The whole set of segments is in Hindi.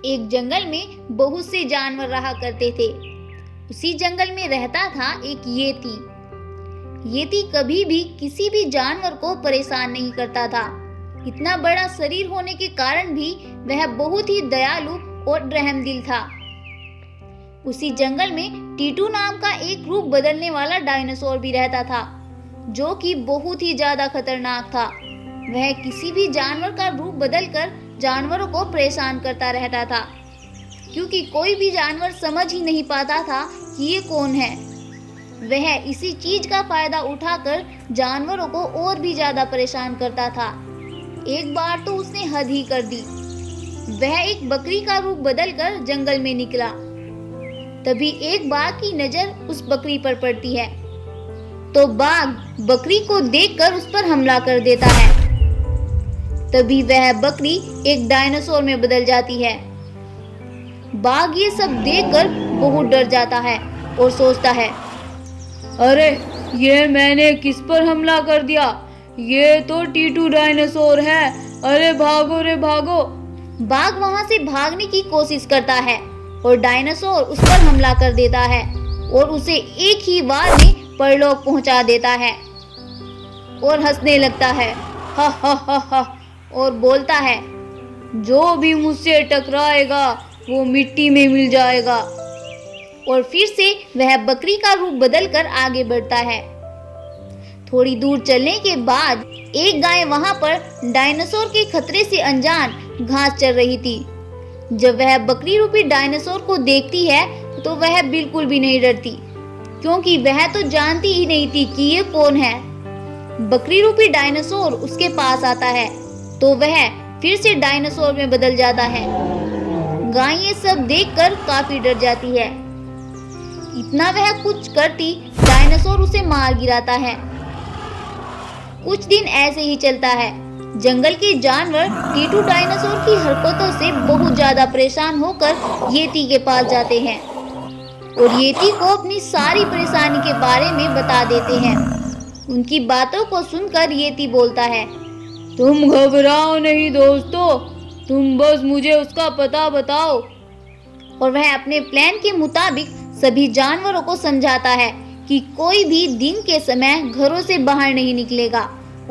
एक जंगल में बहुत से जानवर रहा करते थे। उसी जंगल में रहता था एक येती। येती कभी भी किसी भी जानवर को परेशान नहीं करता था। इतना बड़ा शरीर होने के कारण भी वह बहुत ही दयालु और रहमदिल था। उसी जंगल में टीटू नाम का एक रूप बदलने वाला डायनासोर भी रहता था, जो कि बहुत ही ज्यादा खतरनाक था। वह किसी भी जानवर का रूप बदलकर जानवरों को परेशान करता रहता था, क्योंकि कोई भी जानवर समझ ही नहीं पाता था कि ये कौन है। वह इसी चीज का फायदा उठाकर जानवरों को और भी ज्यादा परेशान करता था। एक बार तो उसने हद ही कर दी। वह एक बकरी का रूप बदलकर जंगल में निकला। तभी एक बाघ की नजर उस बकरी पर पड़ती है, तो बाघ बकरी को देखकर उस पर हमला कर देता है। तभी वह बकरी एक डायनासोर में बदल जाती है। बाघ ये सब देखकर बहुत डर जाता है और सोचता है, अरे ये मैंने किस पर हमला कर दिया? ये तो टीटू डायनासोर है। अरे भागो रे भागो। बाघ वहां से भागने की कोशिश करता है और डायनासोर उस पर हमला कर देता है और उसे एक ही बार में परलोक पहुंचा देता है और हंसने लगता है, हा हा हा हा, और बोलता है, जो भी मुझसे टकराएगा वो मिट्टी में मिल जाएगा। और फिर से वह बकरी का रूप बदलकर आगे बढ़ता है। थोड़ी दूर चलने के बाद एक गाय वहां पर डायनासोर के खतरे से अनजान घास चर रही थी। जब वह बकरी रूपी डायनासोर को देखती है तो वह बिल्कुल भी नहीं डरती, क्योंकि वह तो जानती ही नहीं थी कि ये कौन है। बकरी रूपी डायनासोर उसके पास आता है तो वह फिर से डायनासोर में बदल जाता है। गाय ये सब देखकर काफी डर जाती है। इतना वह कुछ करती, डायनासोर उसे मार गिराता है। कुछ दिन ऐसे ही चलता है। जंगल के जानवर टीटू डायनासोर की हरकतों से बहुत ज्यादा परेशान होकर येती के पास जाते हैं और येती को अपनी सारी परेशानी के बारे में बता देते हैं। उनकी बातों को सुनकर येती बोलता है, तुम घबराओ नहीं दोस्तों, तुम बस मुझे उसका पता बताओ। और वह अपने प्लान के मुताबिक सभी जानवरों को समझाता है कि कोई भी दिन के समय घरों से बाहर नहीं निकलेगा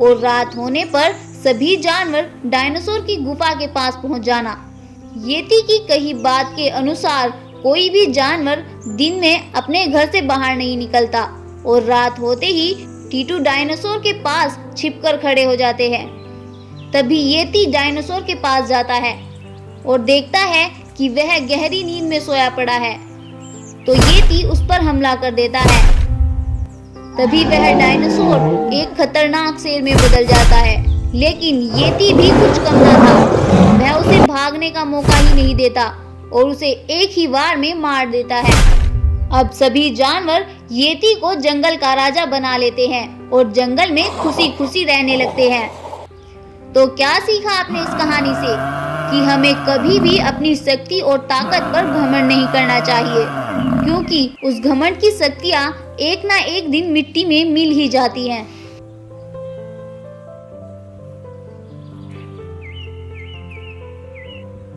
और रात होने पर सभी जानवर डायनासोर की गुफा के पास पहुंच जाना। येती की कही बात के अनुसार कोई भी जानवर दिन में अपने घर से बाहर नहीं निकलता और रात होते ही टीटू डायनासोर के पास छिपकर खड़े हो जाते हैं। तभी येती डायनासोर के पास जाता है और देखता है कि वह गहरी नींद में सोया पड़ा है, तो येती उस पर हमला कर देता है। तभी वह डायनासोर एक खतरनाक शेर में बदल जाता है, लेकिन येती भी कुछ कम न था। वह उसे भागने का मौका ही नहीं देता और उसे एक ही वार में मार देता है। अब सभी जानवर येती को जंगल का राजा बना लेते हैं और जंगल में खुशी खुशी रहने लगते हैं। तो क्या सीखा आपने इस कहानी से? कि हमें कभी भी अपनी शक्ति और ताकत पर घमंड नहीं करना चाहिए, क्योंकि उस घमंड की शक्तियाँ एक ना एक दिन मिट्टी में मिल ही जाती हैं।